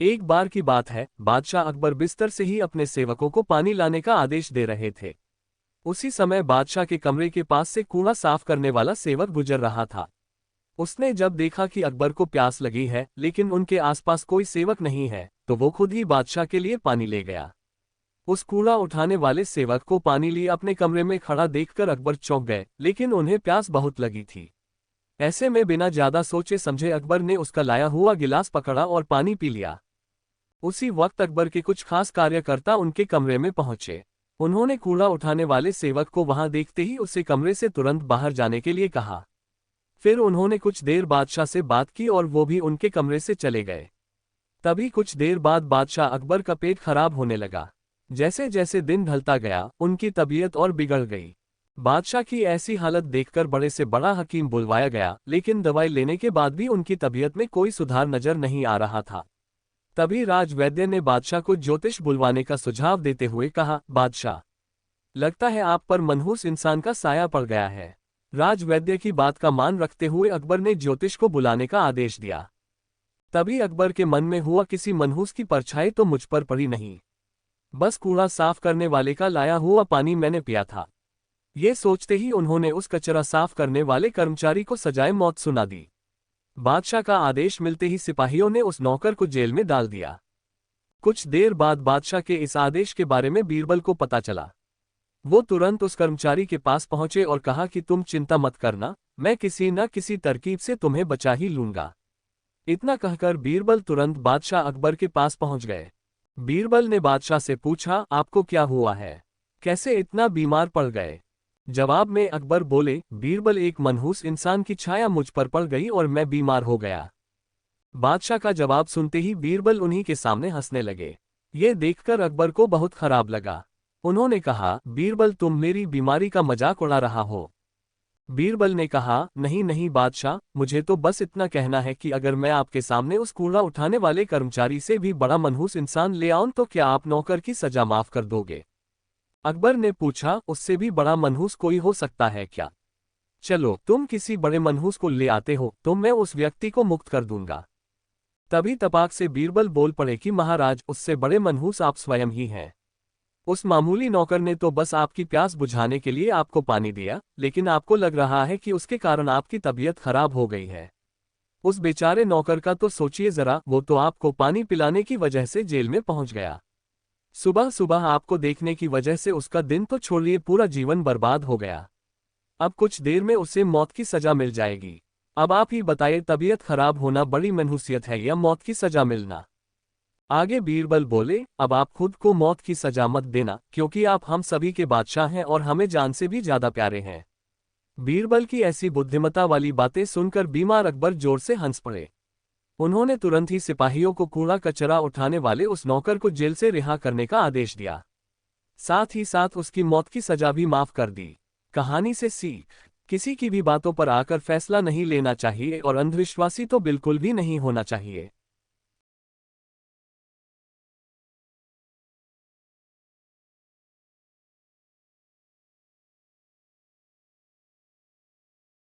एक बार की बात है, बादशाह अकबर बिस्तर से ही अपने सेवकों को पानी लाने का आदेश दे रहे थे। उसी समय बादशाह के कमरे के पास से कूड़ा साफ करने वाला सेवक गुजर रहा था। उसने जब देखा कि अकबर को प्यास लगी है लेकिन उनके आसपास कोई सेवक नहीं है, तो वो खुद ही बादशाह के लिए पानी ले गया। उस कूड़ा उठाने वाले सेवक को पानी लिए अपने कमरे में खड़ा देखकर अकबर चौंक गए, लेकिन उन्हें प्यास बहुत लगी थी। ऐसे में बिना ज्यादा सोचे समझे अकबर ने उसका लाया हुआ गिलास पकड़ा और पानी पी लिया। उसी वक्त अकबर के कुछ खास कार्यकर्ता उनके कमरे में पहुंचे। उन्होंने कूड़ा उठाने वाले सेवक को वहां देखते ही उसे कमरे से तुरंत बाहर जाने के लिए कहा। फिर उन्होंने कुछ देर बादशाह से बात की और वो भी उनके कमरे से चले गए। तभी कुछ देर बाद बादशाह अकबर का पेट खराब होने लगा। जैसे जैसे दिन ढलता गया, उनकी तबीयत और बिगड़ गई। बादशाह की ऐसी हालत देखकर बड़े से बड़ा हकीम बुलवाया गया, लेकिन दवाई लेने के बाद भी उनकी तबीयत में कोई सुधार नजर नहीं आ रहा था। तभी राजवैद्य ने बादशाह को ज्योतिष बुलवाने का सुझाव देते हुए कहा, बादशाह, लगता है आप पर मनहूस इंसान का साया पड़ गया है। राजवैद्य की बात का मान रखते हुए अकबर ने ज्योतिष को बुलाने का आदेश दिया। तभी अकबर के मन में हुआ, किसी मनहूस की परछाई तो मुझ पर पड़ी नहीं, बस कूड़ा साफ करने वाले का लाया हुआ पानी मैंने पिया था। ये सोचते ही उन्होंने उस कचरा साफ करने वाले कर्मचारी को सजाए मौत सुना दी। बादशाह का आदेश मिलते ही सिपाहियों ने उस नौकर को जेल में डाल दिया। कुछ देर बाद बादशाह के इस आदेश के बारे में बीरबल को पता चला। वो तुरंत उस कर्मचारी के पास पहुंचे और कहा कि तुम चिंता मत करना, मैं किसी न किसी तरकीब से तुम्हें बचा ही लूंगा। इतना कहकर बीरबल तुरंत बादशाह अकबर के पास पहुंच गए। बीरबल ने बादशाह से पूछा, आपको क्या हुआ है, कैसे इतना बीमार पड़ गए? जवाब में अकबर बोले, बीरबल, एक मनहूस इंसान की छाया मुझ पर पड़ गई और मैं बीमार हो गया। बादशाह का जवाब सुनते ही बीरबल उन्हीं के सामने हंसने लगे। ये देखकर अकबर को बहुत खराब लगा। उन्होंने कहा, बीरबल, तुम मेरी बीमारी का मजाक उड़ा रहा हो। बीरबल ने कहा, नहीं नहीं बादशाह, मुझे तो बस इतना कहना है कि अगर मैं आपके सामने उस कूड़ा उठाने वाले कर्मचारी से भी बड़ा मनहूस इंसान ले आऊं तो क्या आप नौकर की सजा माफ कर दोगे? अकबर ने पूछा, उससे भी बड़ा मनहूस कोई हो सकता है क्या? चलो, तुम किसी बड़े मनहूस को ले आते हो तो मैं उस व्यक्ति को मुक्त कर दूंगा। तभी तपाक से बीरबल बोल पड़े कि महाराज, उससे बड़े मनहूस आप स्वयं ही हैं। उस मामूली नौकर ने तो बस आपकी प्यास बुझाने के लिए आपको पानी दिया, लेकिन आपको लग रहा है कि उसके कारण आपकी तबीयत खराब हो गई है। उस बेचारे नौकर का तो सोचिए जरा, वो तो आपको पानी पिलाने की वजह से जेल में पहुंच गया। सुबह सुबह आपको देखने की वजह से उसका दिन तो छोड़िए, पूरा जीवन बर्बाद हो गया। अब कुछ देर में उसे मौत की सजा मिल जाएगी। अब आप ही बताइए, तबीयत खराब होना बड़ी मनहूसियत है या मौत की सजा मिलना? आगे बीरबल बोले, अब आप खुद को मौत की सजा मत देना, क्योंकि आप हम सभी के बादशाह हैं और हमें जान से भी ज्यादा प्यारे हैं। बीरबल की ऐसी बुद्धिमत्ता वाली बातें सुनकर बीमार अकबर जोर से हंस पड़े। उन्होंने तुरंत ही सिपाहियों को कूड़ा कचरा उठाने वाले उस नौकर को जेल से रिहा करने का आदेश दिया। साथ ही साथ उसकी मौत की सजा भी माफ कर दी। कहानी से सीख, किसी की भी बातों पर आकर फैसला नहीं लेना चाहिए और अंधविश्वासी तो बिल्कुल भी नहीं होना चाहिए।